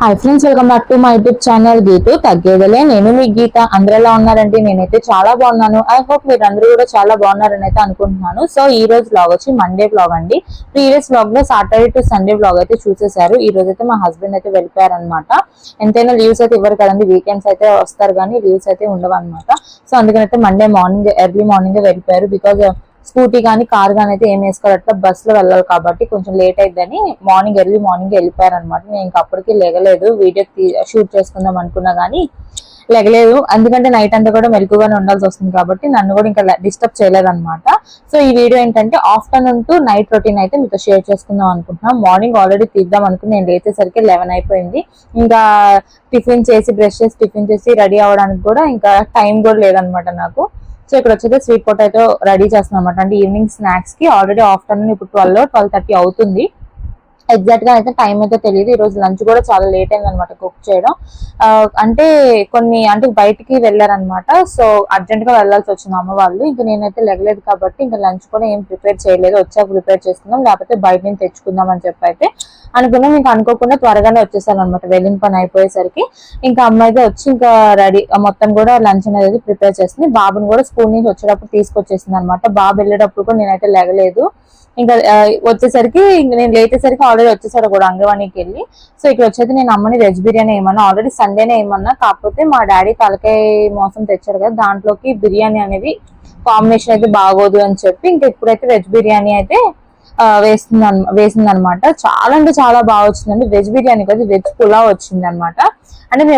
Hi friends, welcome back to my YouTube channel Geethu తగ్గేదలే. నేను మీ గీత. అందరూ ఎలా ఉన్నారంటే నేనైతే చాలా బాగున్నాను. ఐ హోప్ మీరు అందరూ కూడా చాలా బాగున్నారని అయితే అనుకుంటున్నాను. సో ఈ రోజు వ్లాగ్ వచ్చి మండే వ్లాగ్ అండి. ప్రీవియస్ వ్లాగ్ లో సాటర్డే టు సండే వ్లాగ్ అయితే చూసేశారు. ఈ రోజు అయితే మా హస్బెండ్ అయితే వెళ్ళిపోయారనమాట. ఎంతైనా లీవ్స్ అయితే ఇవ్వరు కదండి, వీకెండ్స్ అయితే వస్తారు కానీ లీవ్స్ అయితే ఉండవు అనమాట. సో అందుకనైతే మండే మార్నింగ్ ఎర్లీ మార్నింగ్ వెళ్ళిపోయారు. బికాజ్ స్కూటీ కానీ కార్ కానీ అయితే ఏం వేసుకోవాలట్లా, బస్ లో వెళ్ళాలి కాబట్టి కొంచెం లేట్ అయిద్దని ఎర్లీ మార్నింగ్ వెళ్ళిపోయారు అనమాట. నేను ఇంకా అప్పటికి లేగలేదు, వీడియో షూట్ చేసుకుందాం అనుకున్నా కానీ లేగలేదు. ఎందుకంటే నైట్ అంతా కూడా మెలకుగానే ఉండాల్సి వస్తుంది కాబట్టి నన్ను కూడా ఇంకా డిస్టర్బ్ చేయలేదన్నమాట. సో ఈ వీడియో ఏంటంటే ఆఫ్టర్నూన్ టు నైట్ రొటీన్ అయితే మీతో షేర్ చేసుకుందాం అనుకుంటున్నాం. మార్నింగ్ ఆల్రెడీ తీద్దాం అనుకుని నేను లేచేసరికి 11 అయిపోయింది. ఇంకా టిఫిన్ చేసి బ్రష్ చేసి టిఫిన్ చేసి రెడీ అవ్వడానికి కూడా ఇంకా టైం కూడా లేదనమాట నాకు. సో ఇక్కడ వచ్చేది స్వీట్ పొటాటో రెడీ చేస్తున్నాం అనమాట. అంటే ఈవినింగ్ స్నాక్స్ కి. ఆల్రెడీ ఆఫ్టర్నూన్ ఇప్పుడు 12:30 అవుతుంది. ఎగ్జాక్ట్ గా అయితే టైం అయితే తెలియదు. ఈ రోజు లంచ్ కూడా చాలా లేట్ అయింది అనమాట కుక్ చేయడం. అంటే బయటికి వెళ్ళారనమాట. సో అర్జెంట్ గా వెళ్లాల్సి వచ్చింది అమ్మ వాళ్ళు. ఇంకా నేనైతే లెగలేదు కాబట్టి ఇంకా లంచ్ కూడా ఏం ప్రిపేర్ చేయలేదు. వచ్చాక ప్రిపేర్ చేసుకుందాం, లేకపోతే బయట నుంచి తెచ్చుకుందాం అని చెప్పి అయితే అనుకున్నాం. ఇంకా అనుకోకుండా త్వరగానే వచ్చేసాను అనమాట. వెళ్ళిన పని అయిపోయేసరికి ఇంకా అమ్మ అయితే వచ్చి ఇంకా రెడీ మొత్తం కూడా లంచ్ అనేది ప్రిపేర్ చేసింది. బాబుని కూడా స్కూల్ నుంచి వచ్చేటప్పుడు తీసుకొచ్చేసింది అనమాట. బాబు వెళ్ళేటప్పుడు కూడా నేనైతే లెగలేదు. ఇంకా వచ్చేసరికి నేను లేచేసరికి ఆల్రెడీ వచ్చేసాడు కూడా అంగన్వాడీకి వెళ్ళి. సో ఇక్కడ వచ్చేది నేను అమ్మని వెజ్ బిర్యానీ ఏమన్నా, ఆల్రెడీ సండేనే ఏమన్నా, కాకపోతే మా డాడీ తలకాయ మోసం తెచ్చారు కదా, దాంట్లోకి బిర్యానీ కాంబినేషన్ అయితే బాగోదు అని చెప్పి ఇంకా ఇప్పుడైతే వెజ్ బిర్యానీ అయితే వేసింది అనమాట. చాలా అంటే చాలా బాగా వచ్చిందండి. వెజ్ బిర్యానీ కదా, వెజ్ పులావ్ వచ్చింది అనమాట. అంటే నేను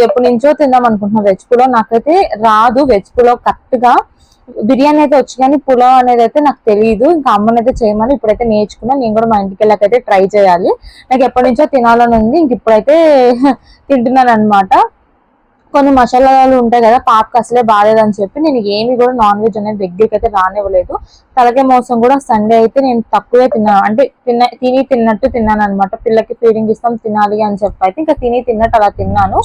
ఎప్పటి నుంచో తిందాం అనుకుంటున్నా వెజ్ పులావ్. నాకైతే రాదు వెజ్ పులావ్ కరెక్ట్ గా. బిర్యానీ అయితే వచ్చి కానీ పులావ్ అనేది అయితే నాకు తెలియదు. ఇంకా అమ్మనైతే చేయమని ఇప్పుడైతే నేర్చుకున్నా. నేను కూడా మా ఇంటికి వెళ్ళకైతే ట్రై చేయాలి. నాకు ఎప్పటి నుంచో తినాలని ఉంది. ఇంక ఇప్పుడైతే తింటున్నాను అనమాట. కొన్ని మసాలాలు ఉంటాయి కదా, పాపకు అసలే బాగాలేదని చెప్పి నేను ఏమి కూడా నాన్ వెజ్ అనేది దగ్గరికి అయితే రానివ్వలేదు. తలకే మోసం కూడా సండే అయితే నేను తక్కువే తిన్నాను. అంటే తిన్నట్టు తిన్నాను అనమాట. పిల్లకి ఫీడింగ్ ఇస్తాం తినాలి అని చెప్పి అయితే ఇంకా తిన్నట్టు అలా తిన్నాను.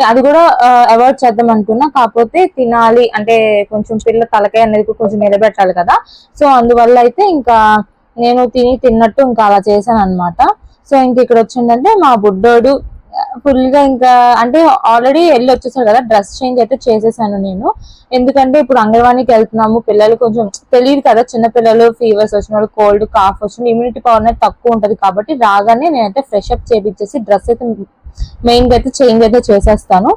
అది కూడా అవాయిడ్ చేద్దాం అనుకున్నా. కాకపోతే తినాలి అంటే కొంచెం పిల్ల తలకాయ అనేది కొంచెం నిలబెట్టాలి కదా. సో అందువల్ల అయితే ఇంకా నేను తిన్నట్టు ఇంకా అలా చేశాను అనమాట. సో ఇంక ఇక్కడ వచ్చిందంటే మా బుడ్డోడు ఫుల్ గా ఇంకా అంటే ఆల్రెడీ వెళ్ళి వచ్చేసాడు కదా, డ్రెస్ చేంజ్ అయితే చేసేసాను నేను. ఎందుకంటే ఇప్పుడు అంగన్వాడీకి వెళ్తున్నాము, పిల్లలు కొంచెం తెలియదు కదా, చిన్న పిల్లలు ఫీవర్స్ వచ్చిన వాళ్ళు, కోల్డ్ కాఫ్ వచ్చిన ఇమ్యూనిటీ పవర్ అనేది తక్కువ ఉంటది కాబట్టి రాగానే నేనైతే ఫ్రెష్ అప్ చేపించేసి డ్రెస్ అయితే మెయిన్ గా అయితే చేంజ్ అయితే చేసేస్తాను.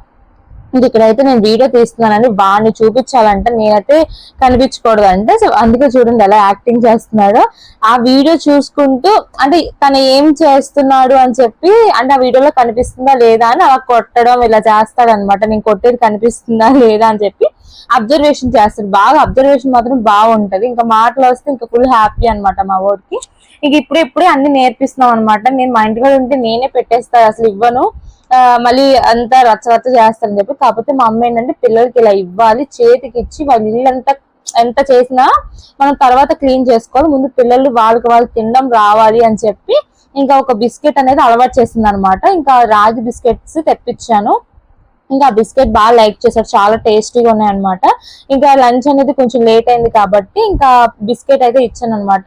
ఇంక ఇక్కడైతే నేను వీడియో తీస్తున్నానని వాడిని చూపించాలంటే నేనైతే కనిపించకూడదు అంటే, సో అందుకే చూడండి ఎలా యాక్టింగ్ చేస్తున్నాడో. ఆ వీడియో చూసుకుంటూ అంటే తను ఏం చేస్తున్నాడు అని చెప్పి, అంటే ఆ వీడియోలో కనిపిస్తుందా లేదా అని అలా కొట్టడం ఇలా చేస్తాడు అనమాట. నేను కొట్టేది కనిపిస్తుందా లేదా అని చెప్పి అబ్జర్వేషన్ చేస్తాడు. బాగా అబ్జర్వేషన్ మాత్రం బాగుంటది. ఇంకా మాటలు వస్తే ఇంకా ఫుల్ హ్యాపీ అనమాట మా ఊరికి. ఇంక ఇప్పుడే అన్ని నేర్పిస్తున్నాం అనమాట. నేను మా ఇంటికి ఉంటే నేనే పెట్టేస్తాను, అసలు ఇవ్వను, మళ్ళీ అంతా రచ్చరచ్చ చేస్తారని చెప్పి. కాకపోతే మా అమ్మ ఏంటంటే పిల్లలకి ఇలా ఇవ్వాలి, చేతికి ఇచ్చి వాళ్ళ ఇల్లంతా ఎంత చేసినా మనం తర్వాత క్లీన్ చేసుకోవాలి, ముందు పిల్లలు వాళ్ళు తినడం రావాలి అని చెప్పి ఇంకా ఒక బిస్కెట్ అనేది అలవాటు చేసింది అనమాట. ఇంకా రాగి బిస్కెట్స్ తెప్పించాను. ఇంకా ఆ బిస్కెట్ బాగా లైక్ చేశారు, చాలా టేస్టీగా ఉన్నాయి అనమాట. ఇంకా లంచ్ అనేది కొంచెం లేట్ అయింది కాబట్టి ఇంకా బిస్కెట్ అయితే ఇచ్చాను అనమాట.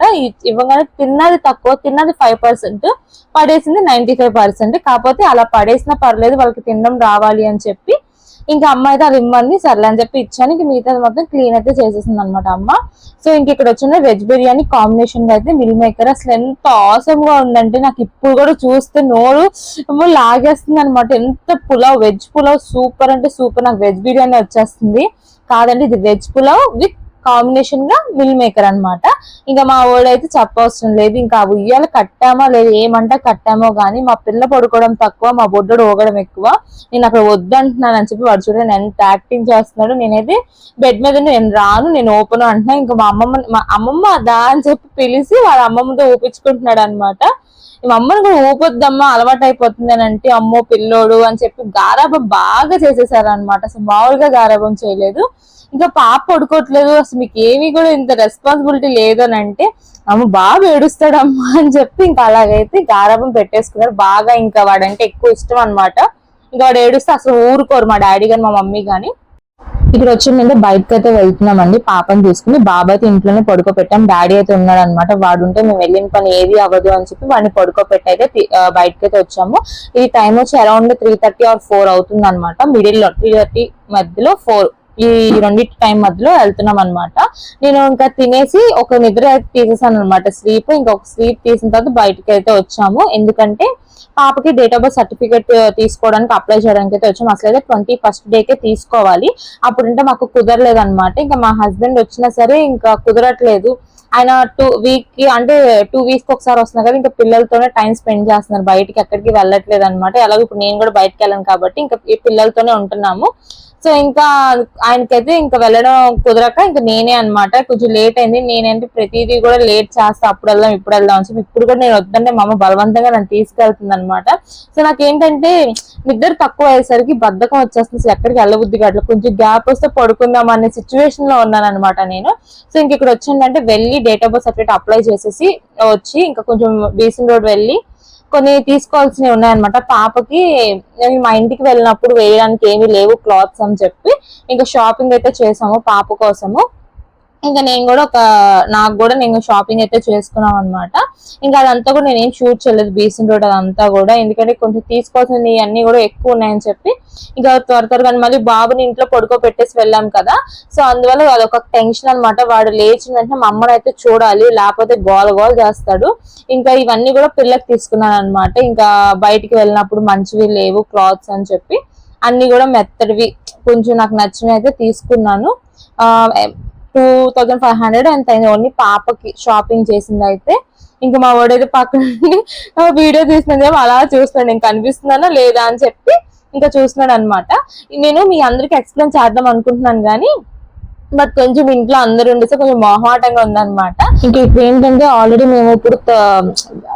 ఇవ్వగానే తిన్నది తక్కువ, తిన్నది 5%, పడేసింది 95%. కాకపోతే అలా పడేసినా పర్లేదు, వాళ్ళకి తినడం రావాలి అని చెప్పి ఇంకా అమ్మ అయితే అది ఇమ్మంది, సర్లే అని చెప్పి ఇచ్చాను. ఇంక మిగతా మొత్తం క్లీన్ అయితే చేసేసింది అనమాట అమ్మ. సో ఇంక ఇక్కడ వచ్చిన వెజ్ బిర్యానీ కాంబినేషన్ గా అయితే మిల్ మేకర్ అసలు ఎంత ఆసమ్ గా ఉందంటే నాకు ఇప్పుడు కూడా చూస్తే నోరు లాగేస్తుంది అనమాట. ఎంత పులావ్, వెజ్ పులావ్ సూపర్ అంటే సూపర్. నాకు వెజ్ బిర్యానీ వచ్చేస్తుంది. కాదండి, ఇది వెజ్ పులావ్ విత్ కాంబినేషన్ గా మిల్ మేకర్ అనమాట. ఇంకా మా ఓడైతే చెప్పవసరం లేదు. ఇంకా ఉయ్యాలు కట్టామో లేదు, ఏమంటే కట్టామో గానీ మా పిల్ల పడుకోవడం తక్కువ, మా బొడ్డోడు ఊగడం ఎక్కువ. నేను అక్కడ వద్దంటున్నాను అని చెప్పి వాడు చూడండి ఎంత యాక్టింగ్ చేస్తున్నాడు. నేనైతే బెడ్ మీద నేను రాను, నేను ఓపెన్ అంటున్నా. ఇంకా మా అమ్మమ్మ దా అని చెప్పి పిలిచి వాళ్ళ అమ్మమ్మతో ఊపించుకుంటున్నాడు అనమాట. మా అమ్మని కూడా ఊపొద్దమ్మా అలవాటు అయిపోతుంది అని అంటే, అమ్మో పిల్లోడు అని చెప్పి గారాబం బాగా చేసేసారు అనమాట. అసలు మామూలుగా గారాబం చేయలేదు. ఇంకా పాప పడుకోవట్లేదు, అసలు మీకు ఏమీ కూడా ఇంత రెస్పాన్సిబిలిటీ లేదు అని అంటే, అమ్మ బాబు ఏడుస్తాడమ్మా అని చెప్పి ఇంకా అలాగైతే గారాబం పెట్టేసుకున్నారు బాగా. ఇంకా వాడంటే ఎక్కువ ఇష్టం అనమాట. ఇంకా వాడు ఏడుస్తే అసలు ఊరుకోరు మా డాడీ గాని మా మమ్మీ గాని. ఇక్కడ వచ్చిందంటే బయటకు అయితే వెళ్తున్నామండి పాపని తీసుకుని. బాబా అయితే ఇంట్లోనే పడుకోబెట్టాం, డాడీ అయితే ఉన్నాడు అనమాట. వాడు ఉంటే మేము వెళ్ళిన పని ఏది అవ్వదు అని చెప్పి వాడిని పడుకోబెట్టి అయితే బయటకైతే వచ్చాము. ఇది టైం వచ్చి అరౌండ్ 3:30 or 4 అవుతుంది అనమాట. మిడిల్ లో 3:30 మధ్యలో 4 ఈ రెండింటి టైం మధ్యలో వెళ్తున్నాం అనమాట. నేను ఇంకా తినేసి ఒక నిద్ర అయితే తీసేసాను అనమాట, స్లీప్. ఇంకొక స్లీప్ తీసిన తర్వాత బయటకి అయితే వచ్చాము. ఎందుకంటే పాపకి డేట్ ఆఫ్ బర్త్ సర్టిఫికేట్ తీసుకోవడానికి అప్లై చేయడానికి అయితే వచ్చాము. అసలు అయితే 21st డేకే తీసుకోవాలి, అప్పుడంటే మాకు కుదరలేదు అనమాట. ఇంకా మా హస్బెండ్ వచ్చినా సరే ఇంకా కుదరట్లేదు. ఆయన 2 వీక్ కి అంటే 2 వీక్స్ ఒకసారి వస్తున్నారు కదా, ఇంకా పిల్లలతోనే టైం స్పెండ్ చేస్తున్నారు, బయటకి ఎక్కడికి వెళ్ళట్లేదు అనమాట. ఎలాగో ఇప్పుడు నేను కూడా బయటకు వెళ్ళాను కాబట్టి ఇంకా ఈ పిల్లలతోనే ఉంటున్నాము. సో ఇంకా ఆయనకైతే ఇంకా వెళ్ళడం కుదరక ఇంకా నేనే అనమాట. కొంచెం లేట్ అయింది. నేనంటే ప్రతిదీ కూడా లేట్ చేస్తా, అప్పుడు వెళ్దాం ఇప్పుడు వెళ్దాం అని చెప్పి ఇప్పుడు కూడా నేను వద్దంటే మా అమ్మ బలవంతంగా నన్ను తీసుకెళ్తుంది అనమాట. సో నాకేంటంటే నిద్ర తక్కువ అయ్యేసరికి బద్ధకం వచ్చేస్తుంది, అసలు ఎక్కడికి వెళ్ళబుద్ధి కావట్లేదు. కొంచెం గ్యాప్ వస్తే పడుకుందాం అనే సిచ్యువేషన్ లో ఉన్నాను అనమాట నేను. సో ఇంక ఇక్కడ వచ్చిందంటే వెళ్ళి date of birth certificate apply చేసేసి వచ్చి ఇంకా కొంచెం బీసన్ రోడ్ వెళ్ళి కొన్ని తీసుకోవాల్సినవి ఉన్నాయన్నమాట. పాపకి మా ఇంటికి వెళ్ళినప్పుడు వేయడానికి ఏమీ లేవు క్లాత్స్ అని చెప్పి ఇంకా షాపింగ్ అయితే చేసాము పాప కోసము. ఇంకా నేను కూడా నేను షాపింగ్ అయితే చేసుకున్నాం అనమాట. ఇంకా అదంతా కూడా నేనేం షూట్ చేయలేదు బీసన్ రోడ్ అదంతా కూడా, ఎందుకంటే కొంచెం తీసుకోవాల్సినవి అన్ని కూడా ఎక్కువ ఉన్నాయని చెప్పి ఇంకా త్వరగా మళ్ళీ బాబుని ఇంట్లో పడుకోబెట్టేసి వెళ్ళాం కదా. సో అందువల్ల అదొక టెన్షన్ అనమాట. వాడు లేచిన వెంటనే మా అమ్మని అయితే చూడాలి, లేకపోతే గోల చేస్తాడు. ఇంకా ఇవన్నీ కూడా పిల్లకి తీసుకున్నాను అనమాట. ఇంకా బయటికి వెళ్ళినప్పుడు మంచివి లేవు క్లాత్స్ అని చెప్పి అన్ని కూడా మెత్తడివి కొంచెం నాకు నచ్చినవి అయితే తీసుకున్నాను. 2500 ఎంత అయింది ఓన్లీ పాపకి షాపింగ్ చేసింది అయితే. ఇంకా మా వాడైతే పక్కన వీడియో తీసినది అలా చూస్తున్నాడు, నేను కనిపిస్తున్నానా లేదా అని చెప్పి ఇంకా చూస్తున్నాడు అనమాట. నేను మీ అందరికి ఎక్స్ప్లెయిన్ చేద్దాం అనుకుంటున్నాను కానీ బట్ కొంచెం ఇంట్లో అందరు ఉండేసి కొంచెం మొహమాటంగా ఉందన్నమాట. ఇంకా ఇప్పుడు ఏంటంటే ఆల్రెడీ మేము ఇప్పుడు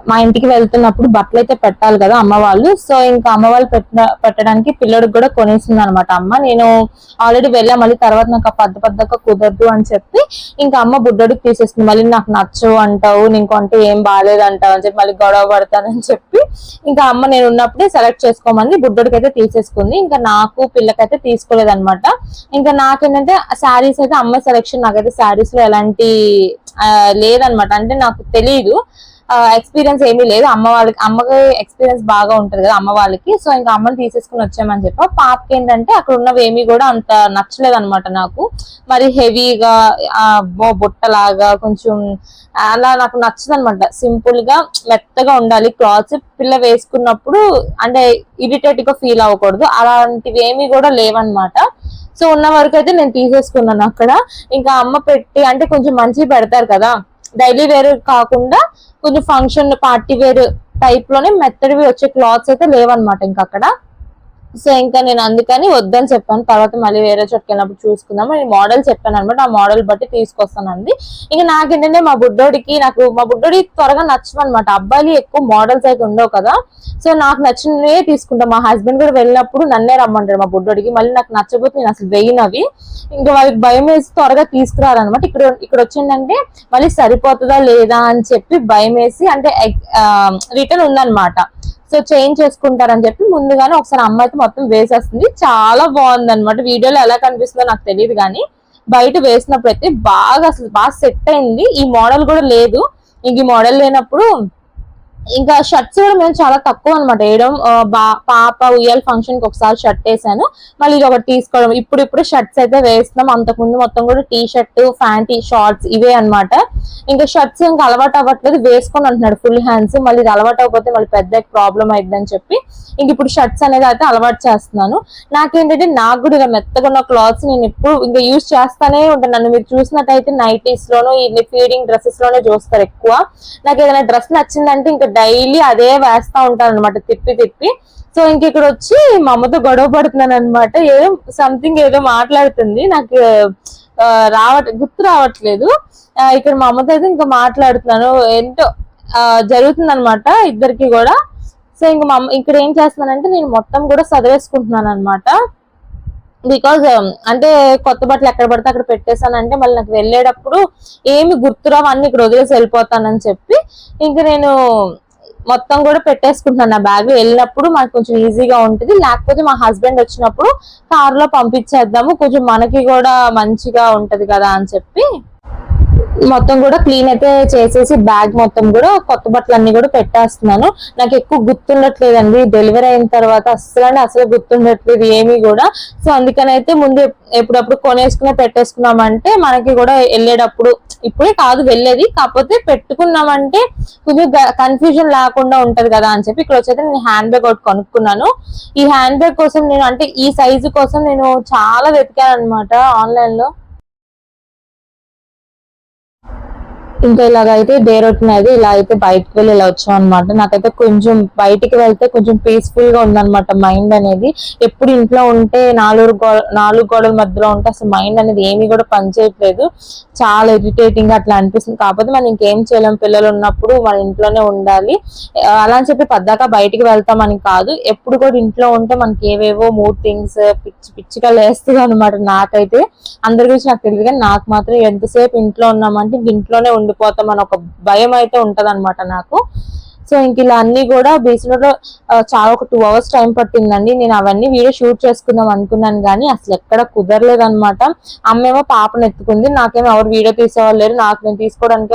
మా ఇంటికి వెళ్తున్నప్పుడు బట్టలు అయితే పెట్టాలి కదా అమ్మ వాళ్ళు. సో ఇంకా అమ్మ వాళ్ళు పెట్టడానికి పిల్లడికి కూడా కొనేసింది అనమాట అమ్మ. నేను ఆల్రెడీ వెళ్ళా, మళ్ళీ తర్వాత నాకు పెద్దగా కుదరదు అని చెప్పి ఇంకా అమ్మ బుడ్డడికి తీసేస్తుంది. మళ్ళీ నాకు నచ్చవు అంటావు, నీకు అంటే ఏం బాగాలేదు అంటావు అని చెప్పి మళ్ళీ గొడవ పడతానని చెప్పి ఇంకా అమ్మ నేను ఉన్నప్పుడే సెలెక్ట్ చేసుకోమని బుడ్డడికి అయితే తీసేసుకుంది. ఇంకా నాకు పిల్లకైతే తీసుకోలేదు అనమాట. ఇంకా నాకేంటంటే శారీస్ అయితే అమ్మాయి సెలెక్షన్, నాకైతే శారీస్ లో ఎలాంటి లేదనమాట. అంటే నాకు తెలియదు, ఎక్స్పీరియన్స్ ఏమీ లేదు. అమ్మకి ఎక్స్పీరియన్స్ బాగా ఉంటది కదా అమ్మ వాళ్ళకి. సో ఇంకా అమ్మని తీసేసుకుని వచ్చామని చెప్పి పాపకి ఏంటంటే అక్కడ ఉన్నవి ఏమీ కూడా అంత నచ్చలేదు అనమాట నాకు. మరి హెవీగా బుట్టలాగా కొంచెం అలా నాకు నచ్చదు అనమాట. సింపుల్ గా మెత్తగా ఉండాలి క్లాత్స్, పిల్ల వేసుకున్నప్పుడు అంటే ఇరిటేట్ గా ఫీల్ అవ్వకూడదు, అలాంటివి ఏమీ కూడా లేవన్నమాట. సో ఉన్న వరకు అయితే నేను తీసేసుకున్నాను అక్కడ. ఇంకా అమ్మ పెట్టి అంటే కొంచెం మంచిగా పెడతారు కదా, డైలీ వేర్ కాకుండా కొంచెం ఫంక్షన్ పార్టీ వేర్ టైప్ లోనే మెత్తడివి వచ్చే క్లాత్స్ అయితే లేవన్నమాట ఇంకా అక్కడ. సో ఇంకా నేను అందుకని వద్దని చెప్పాను. తర్వాత మళ్ళీ వేరే చోటుకి వెళ్ళినప్పుడు చూసుకుందాం నేను మోడల్ చెప్పాను అనమాట, ఆ మోడల్ బట్టి తీసుకొస్తానండి. ఇంకా నాకేంటంటే మా బుడ్డోడి త్వరగా నచ్చవు అనమాట. అబ్బాయిలు ఎక్కువ మోడల్స్ అయితే ఉండవు కదా, సో నాకు నచ్చినవే తీసుకుంటాం. మా హస్బెండ్ కూడా వెళ్ళినప్పుడు నన్నే రమ్మంటాడు మా బుడ్డోడికి. మళ్ళీ నాకు నచ్చకపోతే నేను అసలు వేయినవి ఇంకా వాళ్ళకి భయం వేసి త్వరగా తీసుకురారనమాట. ఇక్కడ వచ్చిందంటే మళ్ళీ సరిపోతుందా లేదా అని చెప్పి భయం వేసి అంటే రిటర్న్ ఉందన్నమాట. సో చేంజ్ చేసుకుంటారని చెప్పి ముందుగానే ఒకసారి అమ్మ అయితే మొత్తం వేసేస్తుంది. చాలా బాగుంది అనమాట. వీడియోలో ఎలా కనిపిస్తుందో నాకు తెలియదు కానీ బయట వేసినప్పుడు అయితే అసలు బాగా సెట్ అయింది. ఈ మోడల్ కూడా లేదు. ఇంక ఈ మోడల్ లేనప్పుడు ఇంకా షర్ట్స్ కూడా మేము చాలా తక్కువ అనమాట వేయడం. పాప ఉయ్యాల ఫంక్షన్ కి ఒకసారి షర్ట్ వేసాను, మళ్ళీ ఇది ఒకటి తీసుకోవడం. ఇప్పుడు షర్ట్స్ అయితే వేస్తున్నాం. అంతకుముందు మొత్తం కూడా టీ షర్ట్ ప్యాంటీ షార్ట్స్ ఇవే అనమాట. ఇంకా షర్ట్స్ ఇంకా అలవాటు అవ్వట్లేదు, వేసుకొని అంటున్నాడు ఫుల్ హ్యాండ్స్. మళ్ళీ ఇది అలవాటు అవ్వకపోతే మళ్ళీ పెద్ద ప్రాబ్లం అయిద్దని చెప్పి ఇంక ఇప్పుడు షర్ట్స్ అనేది అయితే అలవాటు చేస్తున్నాను. నాకేంటంటే నాకు కూడా ఇలా మెత్తగా ఉన్న క్లాత్స్ నేను ఎప్పుడు ఇంకా యూజ్ చేస్తానే ఉంటాను. నన్ను మీరు చూసినట్టయితే నైటీస్ లోను ఈ ఫీడింగ్ డ్రెస్సెస్ లోనే చూస్తారు ఎక్కువ. నాకు ఏదైనా డ్రెస్ నచ్చిందంటే ఇంకా డైలీ అదే వేస్తా ఉంటాను అనమాట తిప్పి. సో ఇంక ఇక్కడ వచ్చి మా అమ్మతో గొడవ పడుతున్నాను అనమాట. ఏదో మాట్లాడుతుంది, నాకు గుర్తు రావట్లేదు. ఇక్కడ మా అమ్మతో అయితే ఇంకా మాట్లాడుతున్నాను, ఏంటో జరుగుతుంది అనమాట ఇద్దరికి కూడా. సో ఇంకా మా అమ్మ ఇక్కడ ఏం చేస్తున్నానంటే నేను మొత్తం కూడా చదివేసుకుంటున్నాను అనమాట. బికాజ్ అంటే కొత్త బట్టలు ఎక్కడ పడితే అక్కడ పెట్టేశానంటే మళ్ళీ నాకు వెళ్ళేటప్పుడు ఏమి గుర్తురావు, అన్ని ఇక్కడ వదిలేసి వెళ్ళిపోతానని చెప్పి ఇంకా నేను మొత్తం కూడా పెట్టేసుకుంటున్నాను నా బ్యాగ్. వెళ్ళినప్పుడు మనకు కొంచెం ఈజీగా ఉంటుంది, లేకపోతే మా హస్బెండ్ వచ్చినప్పుడు కారులో పంపించేద్దాము, కొంచెం మనకి కూడా మంచిగా ఉంటది కదా అని చెప్పి మొత్తం కూడా క్లీన్ అయితే చేసేసి బ్యాగ్ మొత్తం కూడా కొత్త బట్టలు అన్ని కూడా పెట్టేస్తున్నాను. నాకు ఎక్కువ గుర్తుండట్లేదండి డెలివరీ అయిన తర్వాత, అసలు గుర్తుండట్లేదు ఏమీ కూడా. సో అందుకని అయితే ముందు ఎప్పుడప్పుడు కొనేసుకుని పెట్టేసుకున్నామంటే మనకి కూడా వెళ్ళేటప్పుడు, ఇప్పుడే కాదు వెళ్ళేది, కాకపోతే పెట్టుకున్నామంటే కొంచెం కన్ఫ్యూజన్ లేకుండా ఉంటది కదా అని చెప్పి ఇక్కడ వచ్చేది నేను హ్యాండ్ బ్యాగ్ ఒకటి కొనుక్కున్నాను. ఈ హ్యాండ్ బ్యాగ్ కోసం నేను అంటే ఈ సైజు కోసం నేను చాలా వెతికాను అనమాట ఆన్లైన్ లో. ఇంకా ఇలాగైతే డే రొటీన్ అయితే ఇలా అయితే బయటకు వెళ్ళి ఇలా వచ్చాం అనమాట. నాకైతే కొంచెం బయటికి వెళ్తే కొంచెం పీస్ఫుల్ గా ఉందన్నమాట మైండ్ అనేది. ఎప్పుడు ఇంట్లో ఉంటే నాలుగు గోడల మధ్యలో ఉంటే అసలు మైండ్ అనేది ఏమీ కూడా పనిచేయట్లేదు, చాలా ఇరిటేటింగ్ అట్లా అనిపిస్తుంది. కాకపోతే మనం ఇంకేం చేయలేం, పిల్లలు ఉన్నప్పుడు మన ఇంట్లోనే ఉండాలి. అలా అని చెప్పి పద్దాక బయటికి వెళ్తామని కాదు, ఎప్పుడు కూడా ఇంట్లో ఉంటే మనకి ఏవేవో మూడ్ థింగ్స్ పిచ్చిగా లేస్తుంది అనమాట. నాకైతే అందరి గురించి నాకు తెలియదు కానీ నాకు మాత్రం ఎంతసేపు ఇంట్లో ఉన్నామంటే ఇంట్లోనే ఉండిపోతాం అని ఒక భయం అయితే ఉంటది అనమాట నాకు. సో ఇంక ఇలా అన్ని కూడా బీచ్లో చాలా ఒక 2 hours టైం పట్టిందండి. నేను అవన్నీ వీడియో షూట్ చేసుకుందాం అనుకున్నాను కానీ అసలు ఎక్కడ కుదరలేదు అనమాట. అమ్మేమో పాపను ఎత్తుకుంది, నాకేమో ఎవరు వీడియో తీసేవాళ్ళు లేరు, నాకు నేను తీసుకోవడానికి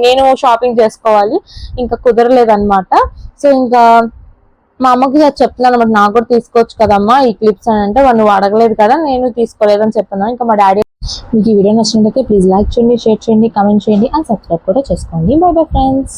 నేను షాపింగ్ చేసుకోవాలి, ఇంకా కుదరలేదు అనమాట. సో ఇంకా మా అమ్మకి చెప్తున్నాను అనమాట, నాకు కూడా తీసుకోవచ్చు కదమ్మా ఈ క్లిప్స్ అని అంటే, వాళ్ళు నువ్వు అడగలేదు కదా నేను తీసుకోలేదని చెప్తున్నాను. ఇంకా మా డాడీ మీకు ఈ వీడియో నచ్చినట్లయితే ప్లీజ్ లైక్ చేయండి, షేర్ చేయండి, కామెంట్ చేయండి అండ్ సబ్స్క్రైబ్ కూడా చేసుకోండి. By bye friends.